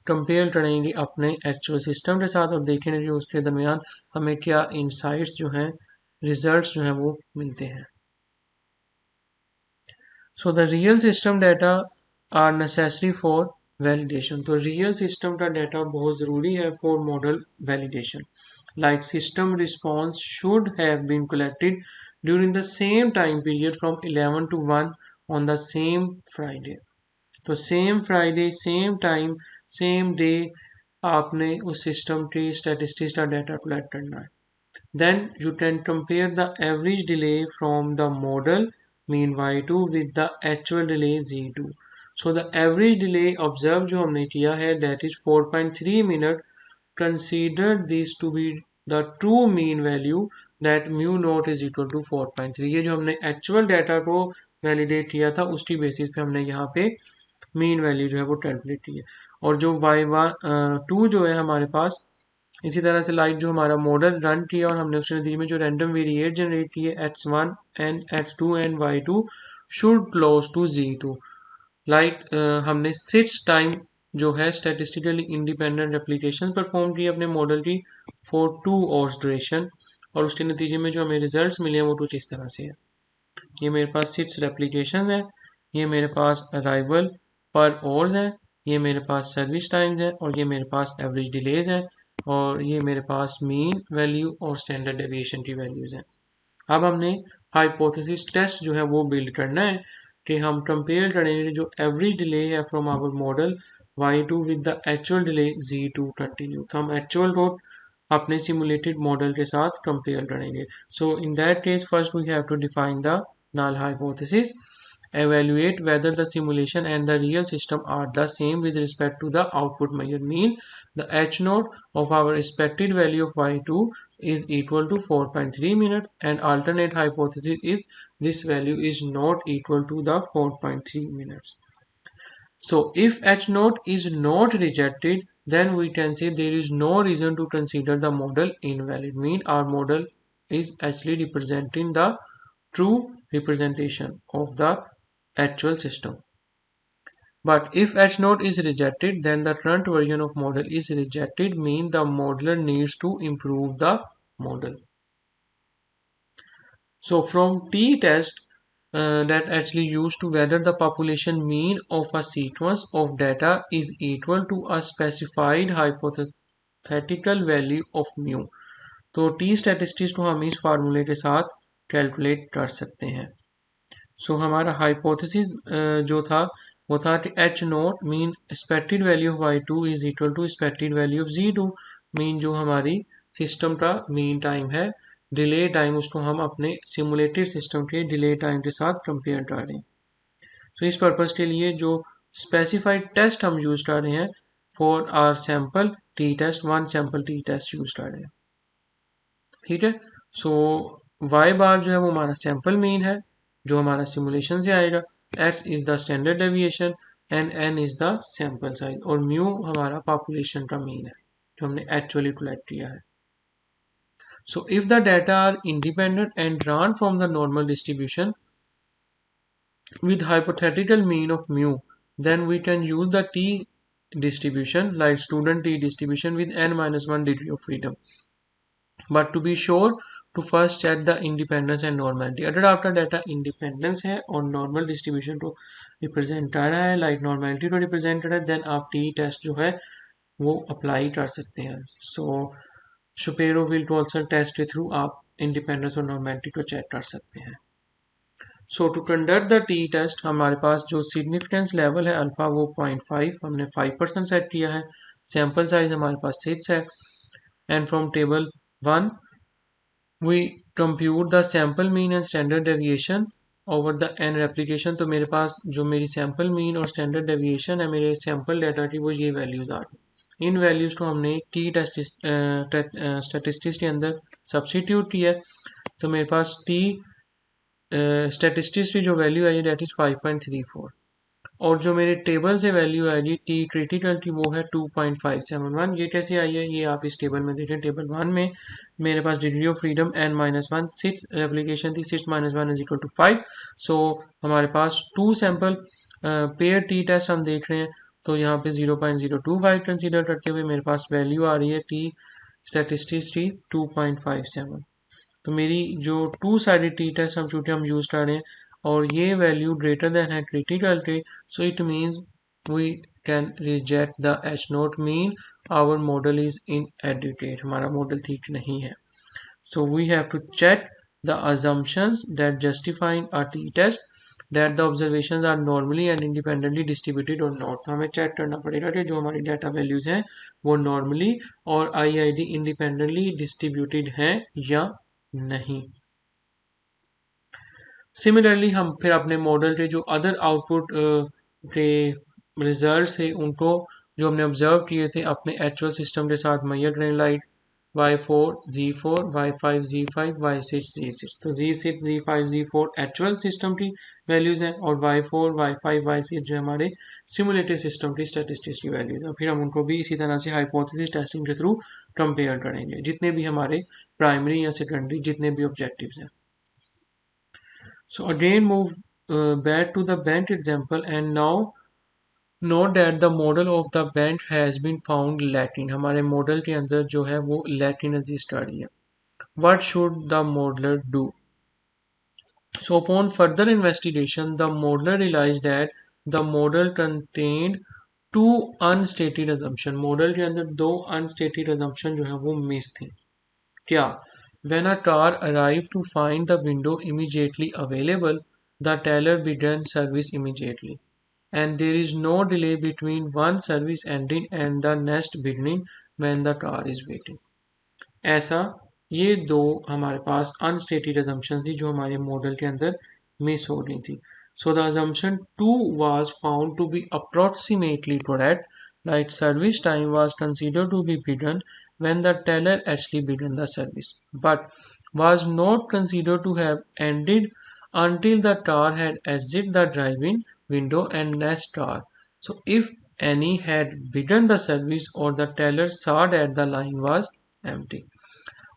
कंपेयर करेंगे अपने एक्चुअल सिस्टम के साथ, और देखेंगे कि उसके दरमियान हमें क्या इंसाइट्स जो हैं, रिजल्ट्स जो हैं वो मिलते हैं. So the real system data are necessary for validation. तो real system का data बहुत ज़रूरी है for model validation. Like system response should have been collected during the same time period from 11 to 1 on the same Friday. तो same Friday, same time, same day आपने उस सिस्टम की स्टैटिस्टिक्स का डाटा कलेक्ट करना है. Then you can compare the average delay from the model mean y2 with the actual delay z2. So the average delay observed जो हमने किया है that is 4.3 minute. Consider this to be the true mean value that mu naught is equal to 4.3. ये जो हमने actual data को validate किया था उसकी basis पे हमने यहाँ पे mean value जो है वो calculate की है. और जो y2 जो है हमारे पास इसी तरह से लाइक जो हमारा मॉडल रन किया और हमने उसके नतीजे में जो रैंडम वेरिएट जनरेट किए x1 and x2 and y2 should close to z2. Like हमने 6 टाइम जो है स्टैटिस्टिकली इंडिपेंडेंट रेप्लिकेशन परफॉर्म की अपने मॉडल की फॉर 2 आवर्स ड्यूरेशन, और उसके नतीजे में जो हमें रिजल्ट्स मिले हैं वो कुछ इस तरह से है. ये मेरे पास 6 रेप्लिकेशन है, ये मेरे पास अराइवल पर आवर्स है, ये मेरे पास सर्विस टाइम्स है, और ये मेरे पास एवरेज डिलेज है, और ये मेरे पास मीन वैल्यू और स्टैंडर्ड डेविएशन की वैल्यूज़ हैं. अब हमने हाइपोथेसिस टेस्ट जो है वो बिल्ड करना है कि हम कंपेयर करेंगे जो एवरेज डिले है from our model y2 with the actual delay z2 continue. तो हम एक्चुअल को अपने सिमुलेटेड मॉडल के साथ कंपेयर करेंगे. So in that case first we have to define the null hypothesis, evaluate whether the simulation and the real system are the same with respect to the output measure. Mean the h naught of our expected value of y2 is equal to 4.3 minutes, and alternate hypothesis is this value is not equal to the 4.3 minutes. So if h naught is not rejected, then we can say there is no reason to consider the model invalid. Mean our model is actually representing the true representation of the actual system. But if h naught is rejected, then the current version of model is rejected, mean the modeler needs to improve the model. So from t-test that actually used to whether the population mean of a sequence of data is equal to a specified hypothetical value of mu. तो t स्टैटिस्टिक्स को हम इस फार्मूले के साथ कैलकुलेट कर सकते हैं. सो हमारा हाइपोथेसिस जो था वो था कि H naught mean expected value of y2 is equal to expected value of z2. Mean जो हमारी सिस्टम का मीन टाइम है, डिले टाइम, उसको हम अपने सिमुलेटेड सिस्टम के डिले टाइम के साथ कंपेयर कर रहे हैं. तो इस पर्पज़ के लिए जो स्पेसिफाइड टेस्ट हम यूज़ कर रहे हैं for our sample t test, one sample t test use कर रहे हैं. ठीक है. सो y बार जो है वो हमारा सैम्पल मीन है जो हमारा सिमुलेशन से आएगा, x is the standard deviation and n is the sample size, और म्यू हमारा पॉपुलेशन का मीन है जो हमने एक्चुअली कलेक्ट किया है. So if the data are independent and drawn from the normal distribution with hypothetical mean of mu, then we can use the t distribution like student t distribution with n-1 degree of freedom. But to be sure, to first check the independence and normality. अगर आपका डाटा इंडिपेंडेंस है और नॉर्मल डिस्ट्रीब्यूशन को रिप्रेजेंट कर रहा है, लाइक नॉर्मेलिटी को रिप्रेजेंट कर रहा है, देन आप टी टेस्ट जो है वो अप्लाई कर सकते हैं. So Shapiro Wilk to also test के थ्रू आप इंडिपेंडेंस और नॉर्मेलिटी को चेक कर सकते हैं. So to conduct the T test हमारे पास जो सिग्निफिकेंस लेवल है अल्फ़ा वो 0.5 हमने 5% सेट किया है. सैम्पल साइज हमारे पास 6 है. And from table 1 we compute the sample mean and standard deviation over the n replication. तो मेरे पास जो मेरी सैम्पल मीन और स्टैंडर्ड डेविएशन है मेरे सैम्पल डाटा की वो ये वैल्यूज़ आ रही. इन वैल्यूज़ को हमने टी टेस्ट स्टैटिस्टिक्स के अंदर सब्स्टिट्यूट किया है. तो मेरे पास टी स्टैटिस्टिक्स की जो वैल्यू आई है डेट इज़ 5.34, और जो मेरे टेबल से वैल्यू आएगी टी क्रिटिकल की वो है 2.571. ये कैसे आई है ये आप इस टेबल में देखें. टेबल 1 में मेरे पास degree of freedom n-1 6 replication थी, 6-1 इज इक्वल टू 5. सो हमारे पास 2 सैम्पल पेयर टी टेस्ट हम देख रहे हैं. तो यहाँ पे 0.025 कंसिडर करते हुए मेरे पास वैल्यू आ रही है टी स्टैटिस्टिक्स की 2.57. तो मेरी जो 2 साइडेड टी टेस्ट हम चूँकि हम यूज़ कर रहे हैं और ये वैल्यू ग्रेटर देन है क्रिटिकल के, so it means we can reject the H naught. Mean our model is inadequate, हमारा मॉडल ठीक नहीं है. So we have to check the assumptions that justifying a t test. That the observations are normally and independently distributed और नॉट। तो हमें चेक करना पड़ेगा कि जो हमारी डाटा वैल्यूज़ हैं वो नॉर्मली और IID इंडिपेंडेंटली डिस्ट्रीब्यूटेड हैं या नहीं। सिमिलरली हम फिर अपने मॉडल के जो अदर आउटपुट के रिजल्ट्स थे उनको जो हमने ऑब्जर्व किए थे अपने एक्चुअल सिस्टम के साथ मैयर करें, like Y4 Z4 Y5 Z5 Y6 Z6। तो Z6 Z5 Z4 actual system की वैल्यूज़ हैं और Y4 Y5 Y6 जो हमारे सिमुलेटेड सिस्टम की स्टैटिस्टिक्स की वैल्यूज़ हैं। फिर हम उनको भी इसी तरह से हाइपोथेसिस टेस्टिंग के थ्रू कंपेयर करेंगे जितने भी हमारे प्राइमरी या सेकेंडरी जितने भी ऑब्जेक्टिव्स हैं। So again move back to the bent example and now note that the model of the bent has been found lacking। हमारे मॉडल के अंदर जो है वो lacking exist आ रही है। What should the modeler do? So upon further investigation the modeler realized that the model contained two unstated assumption। Model के अंदर दो unstated assumption जो है वो मिस थी। क्या? When a car arrived to find the window immediately available, the teller began service immediately, and there is no delay between one service ending and the next beginning when the car is waiting। ऐसा ये दो हमारे पास अनस्टेटेड assumptions थी जो हमारे मॉडल के अंदर मिस हो रही थी। So the assumption 2 was found to be approximately correct, like service time was considered to be begun when the teller actually began the service, but was not considered to have ended until the car had exited the driving window and next car. So if any had begun the service or the teller saw that the line was empty.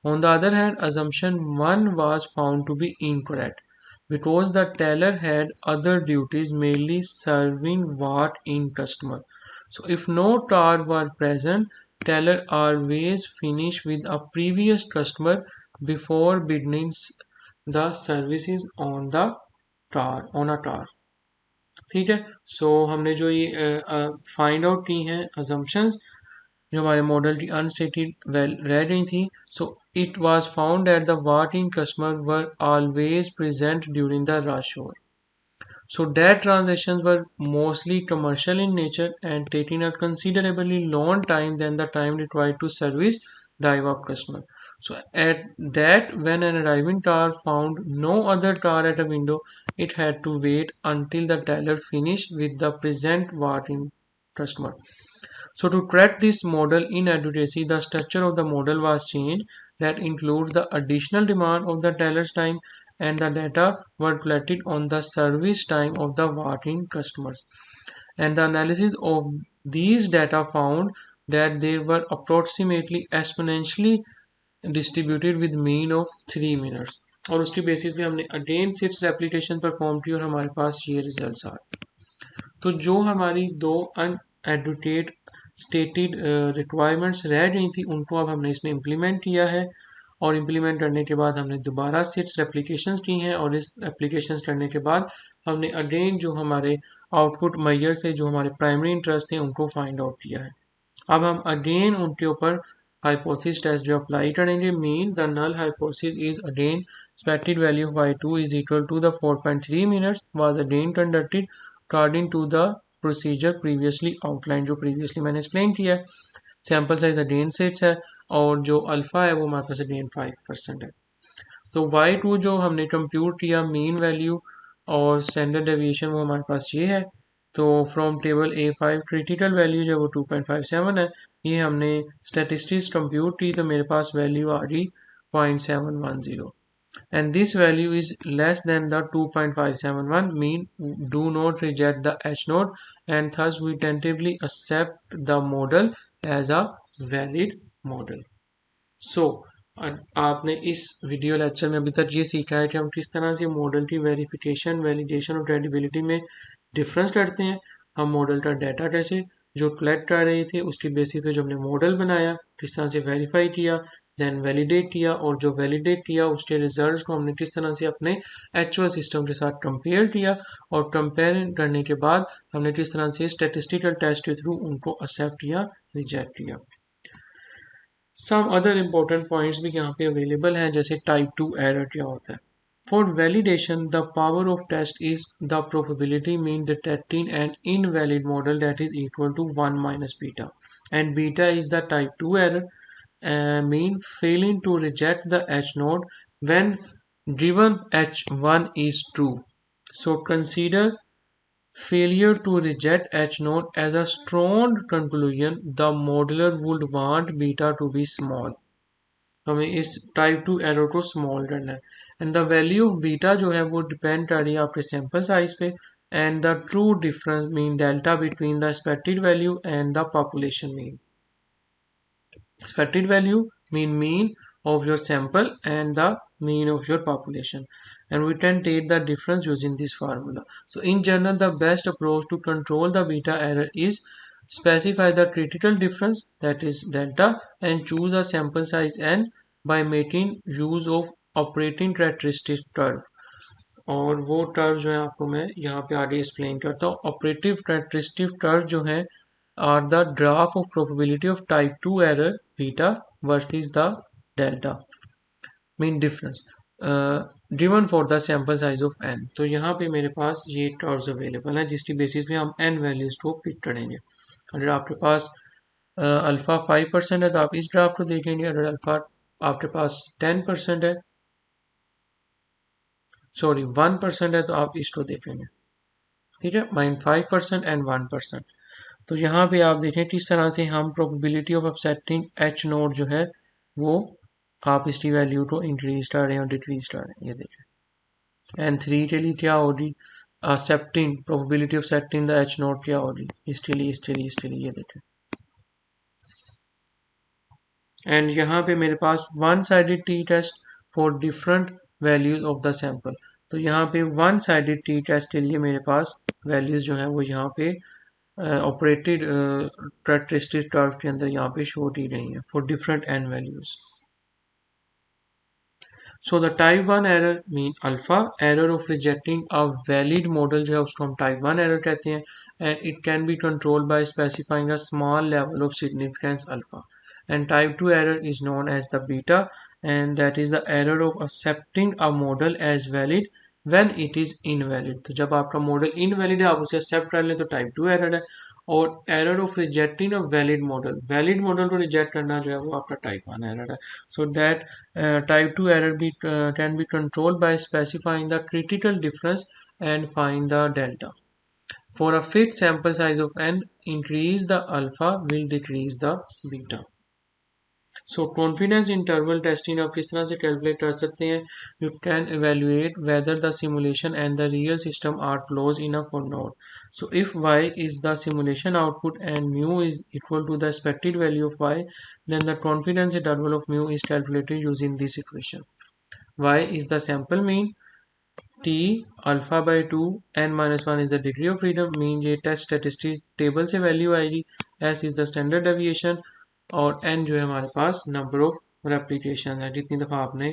On the other hand, assumption 1 was found to be incorrect because the teller had other duties, mainly serving walk-in customer. So if no car were present, teller always finish with a previous customer before beginning the services on the car on a car। ठीक है, सो हमने जो ये फाइंड आउट की हैं assumptions जो हमारे मॉडल की अनस्टेटेड रह गई थी। So it was found that the walk-in customer were always present during the rush hour. So that transactions were mostly commercial in nature and taking a considerably long time than the time required to service drive-up customer. So at that, when an arriving car found no other car at a window, it had to wait until the teller finished with the present walk-in customer. So to correct this model inadequacy, the structure of the model was changed that includes the additional demand of the teller's time and the data were collected on the service time of the walk-in customers. And the analysis of these data found that they were approximately exponentially distributed with mean of 3 minutes। और उसकी बेसिस पे हमने अगेन सिट्स रेप्लिकेशन परफॉर्म की और हमारे पास ये रिजल्ट्स आ रहे। तो जो हमारी दो अनएडुकेट स्टेटेड रिक्वायरमेंट्स रह गई थी उनको अब हमने इसमें इम्प्लीमेंट किया है और इम्प्लीमेंट करने के बाद हमने दोबारा सिट्स रेप्लिकेशंस की हैं और इस रेप्लिकेशंस करने के बाद हमने अगेन जो हमारे आउटपुट मेजर्स थे जो हमारे प्राइमरी इंटरेस्ट थे उनको फाइंड आउट किया है। अब हम अगेन उनके ऊपर हाइपोथेसिस टेस्ट जो अप्लाई करेंगे। Mean the null hypothesis is again expected value of y2 is equal to the 4.3 minutes was again conducted according to the procedure previously outline जो प्रीवियसली मैंने एक्सप्लेन किया है। सैम्पल साइज अगेन 6 है और जो अल्फा है वो हमारे पास अगेन 5% है। तो y2 जो हमने कंप्यूट किया मीन वैल्यू और स्टैंडर्ड डेविएशन वो हमारे पास ये है। तो from table A5 critical value जो वो 2.57 है, ये हमने स्टैटिस्टिक्स कंप्यूट की तो मेरे पास वैल्यू आ गई 0.710 and this value is less than the 2.571 mean do not reject the H node and thus we tentatively accept the model as a valid model। So आपने इस वीडियो लेक्चर में अभी तक ये सीखा है कि हम किस तरह से मॉडल की वेरिफिकेशन वैलिडेशन और क्रेडिबिलिटी में डिफरेंस करते हैं। हम मॉडल का डाटा कैसे जो कलेक्ट कर रहे थे उसकी बेसिस पे जो हमने मॉडल बनाया किस तरह से वेरीफाई किया देन वैलिडेट किया और जो वैलिडेट किया उसके रिजल्ट को हमने किस तरह से अपने एक्चुअल सिस्टम के साथ कंपेयर किया और कंपेयर करने के बाद हमने किस तरह से स्टैटिस्टिकल टेस्ट के थ्रू उनको एक्सेप्ट या रिजेक्ट किया। सम अदर इम्पोर्टेंट पॉइंट्स भी यहाँ पे अवेलेबल हैं जैसे टाइप 2 एरर क्या होता है। For validation, the power of test is the probability mean detecting an invalid model that is equal to 1 minus beta. And beta is the type 2 error, mean failing to reject the H node when given H1 is true. So consider failure to reject H node as a strong conclusion. The modeler would want beta to be small. हमें इस टाइप 2 एरर को स्मॉल करना है and the value of beta जो है वो डिपेंड कर रही है आपके सैंपल साइज पे and the true difference mean delta between the expected value and the population mean. Expected value mean of your sample and the mean of your population, and we can take the difference using this formula. So in general, the best approach to control the beta error is specify the critical difference, that is delta, and choose a sample size n by making use of operating characteristic curve. और वो टर्व जो है आपको मैं यहाँ पे आगे एक्सप्लेन करता हूँ. ऑपरेटिव कैरेक्टरिस्टिक टर्व जो है are the graph of probability of type 2 error beta versus the delta mean difference given for the sample size of n. तो यहाँ पे मेरे पास ये टर्व्स अवेलेबल हैं जिसकी बेसिस पे हम n वैल्यूज को पिक करेंगे. अगर आपके पास अल्फा 5% है तो आप इस ग्राफ को देखेंगे. अगर अल्फा आपके पास 10% है, सॉरी 1% है, तो आप इसको देखेंगे. ठीक है, माइंड 5% एंड 1%. तो यहाँ पे आप देखें किस तरह से हम probability of upsetting H node जो है वो आप इसकी वैल्यू को इंक्रीज कर रहे हैं और डिक्रीज कर रहे हैं. ये देखें एंड 3 के लिए क्या होगी, accepting probability of setting the H node क्या होगी इसके लिए इसके लिए इसके लिए. ये देखें एंड यहाँ पे मेरे पास one sided T test for different values of the sample. तो यहाँ पे वन साइडेड टी टेस्ट के लिए मेरे पास वैल्यूज जो है वो यहाँ पे ऑपरेटेड कैरेक्टरिस्टिक कर्व के अंदर यहाँ पे शो की गई है for different n values. So the type 1 error mean alpha error of rejecting a valid model जो है उसको हम टाइप 1 एरर कहते हैं and it can be controlled by specifying a small level of significance alpha. And type 2 error is known as the beta, and that is the error of accepting a model as valid when it is invalid. तो जब आपका मॉडल इनवैलिड है आप उसे एक्सेप्ट कर लें तो टाइप 2 एरर है. और error of rejecting a valid model को रिजेक्ट करना जो है वो आपका टाइप 1 एरर है. सो दैट टाइप 2 एरर भी can be controlled by specifying the critical difference and find the delta. For a fixed sample size of n, increase the alpha will decrease the beta. So confidence interval testing आप किस तरह से कैलकुलेट कर सकते हैं. You can evaluate whether the simulation and the real system are close enough और not. So if y is the simulation output and mu is equal to the expected value of y, then the confidence interval of mu is calculated using this equation. y is the sample mean, t alpha by 2, n minus 1 is the degree of freedom mean. ये टेस्ट स्टेटिस्टिक टेबल से वैल्यू आएगी. s is the standard deviation और n जो है हमारे पास नंबर ऑफ रेप्लिकेशन है, जितनी दफ़ा आपने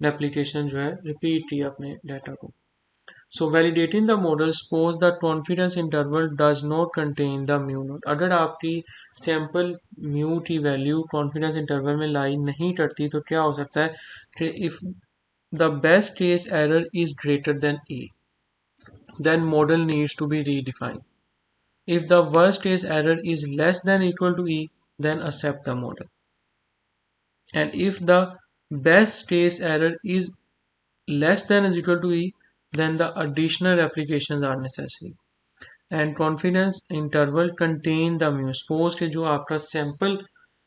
रेप्लिकेशन जो है रिपीट किया अपने डाटा को. So validating the model, suppose the confidence interval does not contain the mu naught. अगर आपकी सैंपल म्यू की वैल्यू कॉन्फिडेंस इंटरवल में लाई नहीं करती तो क्या हो सकता है कि if the best case error is greater then e, then model needs to be redefined. If the worst case error is less than equal to e, then accept the model. And if the best case error is less than is equal to e, then the additional applications are necessary. And confidence interval contain the mu. Suppose कि जो आपका सैंपल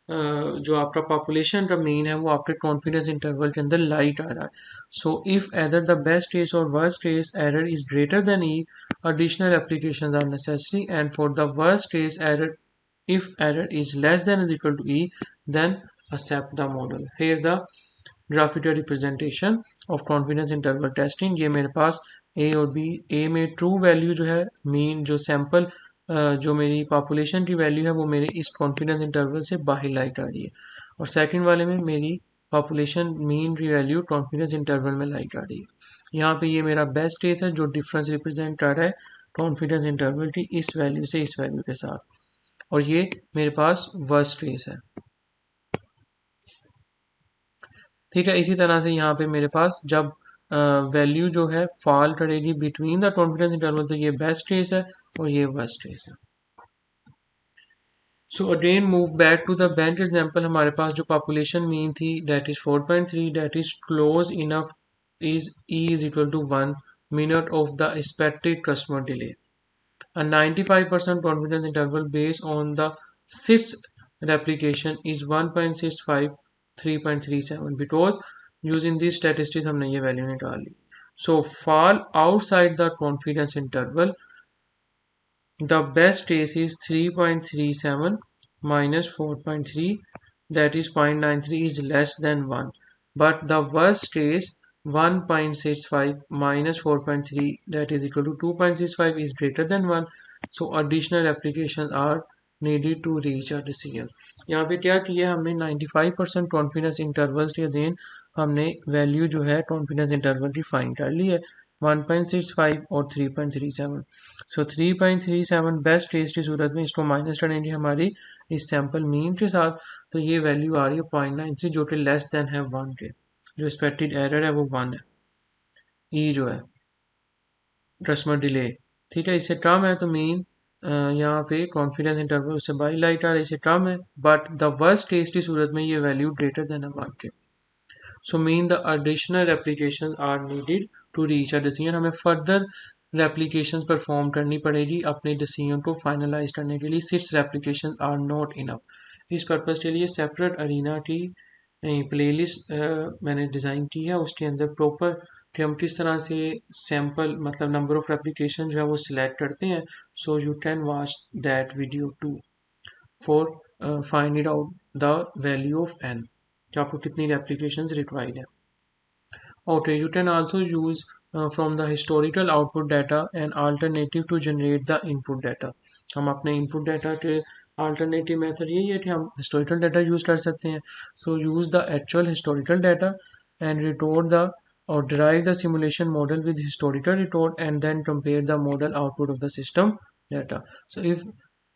जो आपका पॉपुलेशन का मीन है वो आपके कॉन्फिडेंस इंटरवल के अंदर लाइट आ रहा है. So if either the best case और worst case error is greater than E, additional applications are necessary. And for the worst case error, if error is less than is equal to e, then accept the model. Here the graphical representation of confidence interval testing. ये मेरे पास a और b, a में ट्रू वैल्यू जो है मीन जो सैंपल जो मेरी पॉपुलेशन की वैल्यू है वो मेरे इस कॉन्फिडेंस इंटरवल से बाहर लाइट आ रही है, और सेकंड वाले में मेरी पॉपुलेशन मीन की वैल्यू कॉन्फिडेंस इंटरवल में लाइट आ रही है. यहाँ पे ये मेरा बेस्ट केस है जो डिफरेंस रिप्रेजेंट कर रहा है कॉन्फिडेंस इंटरवल की इस वैल्यू से इस वैल्यू के साथ, और ये मेरे पास वर्स्ट केस है. ठीक है। इसी तरह से यहाँ पे मेरे पास जब वैल्यू जो है फॉल करेगी बिटवीन द कॉन्फिडेंस इंटरवल, तो ये बेस्ट केस है और ये वर्स्ट केस है। So again move back to the bench example. हमारे पास जो पॉपुलेशन मीन थी that is 4.3, that is close enough is E is equal to 1 minute of the expected customer delay. A 95% confidence interval based on the sits replication is 1.65 3.37 because using these statistics हमने ये वैल्यू निकाल ली। So fall outside the confidence interval, the best case is 3.37 minus 4.3, that is 0.93 is less than 1, but the worst case 1.65 minus 4.3 that is equal to 2.65 is greater than 1, so additional applications are needed to reach a decision। यहाँ पे क्या किया हमने 95% कॉन्फिडेंस इंटरवल्स के अधीन हमने वैल्यू जो है कॉन्फिडेंस इंटरवल की फाइंड कर ली है 1.65 और 3.37। सो 3.37 बेस्ट केस की सूरत में इसको माइनस करेंगे हमारी इस सैम्पल मीन के साथ, तो ये वैल्यू आ रही है 0.93 जो कि लेस देन है 1 के। जो एक्सपेक्टेड एरर है वो 1 है, ई जो है कस्टमर डिले, ठीक है, इससे कम है तो मीन यहाँ पे कॉन्फिडेंस इंटरवल उससे बाई लाइट आ रहा है, इससे कम है, बट द वर्स्ट केस की सूरत में ये वैल्यू ग्रेटर देन है 1 के। So mean the additional application are needed to reach a decision. हमें फर्दर रेप्लीकेशन परफॉर्म करनी पड़ेगी अपने डिसीजन को फाइनलाइज करने के लिए। सिर्फ रेप्लीकेशन आर नॉट इनफ। इस पर्पज़ के लिए सेपरेट अरीना की प्लेलिस्ट मैंने डिज़ाइन की है, उसके अंदर प्रॉपर कि हम किस तरह से सैम्पल मतलब नंबर ऑफ रेप्लीकेशन जो है वो सिलेक्ट करते हैं। So you can watch that video to for find out the value of n, कि आपको कितनी रेप्लीकेशन रिक्वायर्ड है। Okay, you can also use from the historical output data an alternative to generate the input data। हम अपने input data के alternative method यही है कि हम historical data use कर सकते हैं। So use the actual historical data and record the or derive the simulation model with historical record and then compare the model output of the system data। So if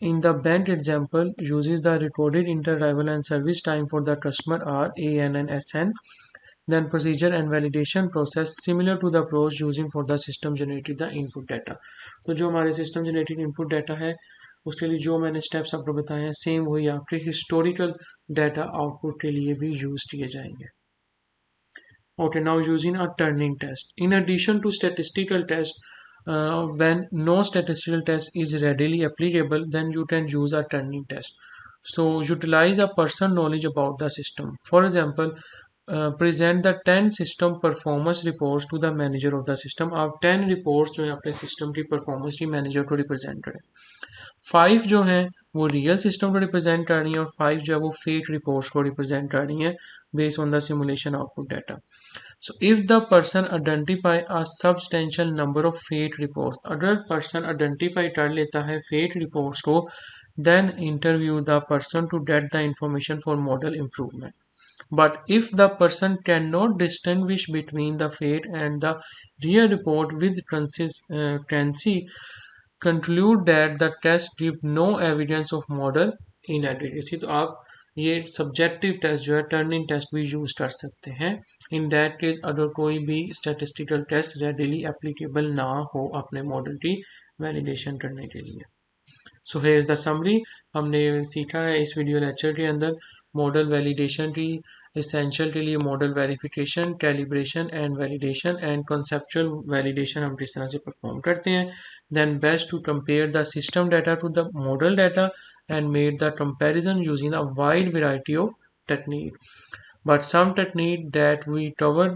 in the bent example uses the recorded inter-arrival and service time for the customer are AN and SN, then procedure and validation process similar to the approach using for the system generated the input data। तो जो हमारे system generated input data है उसके लिए जो मैंने steps आपको बताए हैं सेम वही आपके historical data output के लिए भी यूज किए जाएंगे। Okay, now using a turning test. In addition to statistical test, when no statistical test is readily applicable, then you can use a turning test. So utilize a person knowledge about the system. For example, present the 10 system performance reports to the manager of the system। आप 10 reports जो है अपने system की performance की manager को represent करें। 5 जो हैं वो रियल सिस्टम को रिप्रेजेंट कर रही है और 5 जो है वो फेक रिपोर्ट्स को रिप्रेजेंट कर रही है based on the simulation output data. So if the person identify a substantial number of fake reports, अगर पर्सन आइडेंटिफाई कर लेता है फेक रिपोर्ट्स को, then interview the person to get the information for model improvement. But if the person cannot distinguish between the fake and the real report with consistency, conclude that the test give no evidence of model inadequacy। तो आप ये सब्जेक्टिव टेस्ट जो है टर्निंग टेस्ट भी यूज कर सकते हैं इन दैट केस अगर कोई भी स्टैटिस्टिकल टेस्ट रेडिली एप्लीकेबल ना हो अपने मॉडल की वैलिडेशन करने के लिए। So here is the summary. हमने सीखा है इस वीडियो लेक्चर के अंदर मॉडल वैलिडेशन की एसेंशियल के लिए model verification, calibration and validation and conceptual validation हम किस तरह से परफॉर्म करते हैं। Then best to compare the system data to the model data and made the comparison using a wide variety of technique, but some technique that we covered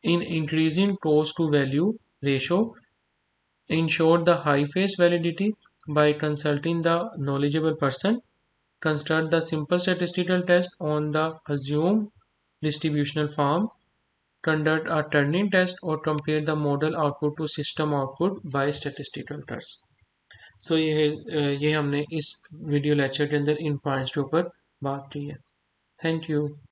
in increasing cost to value ratio ensure the high face validity by consulting the knowledgeable person, construct the simple statistical test on the assumed distributional form, conduct a turning test or compare the model output to system output by statistical tests। सो ये हमने इस वीडियो लेक्चर के अंदर इन पॉइंट्स के ऊपर बात की है। Thank you.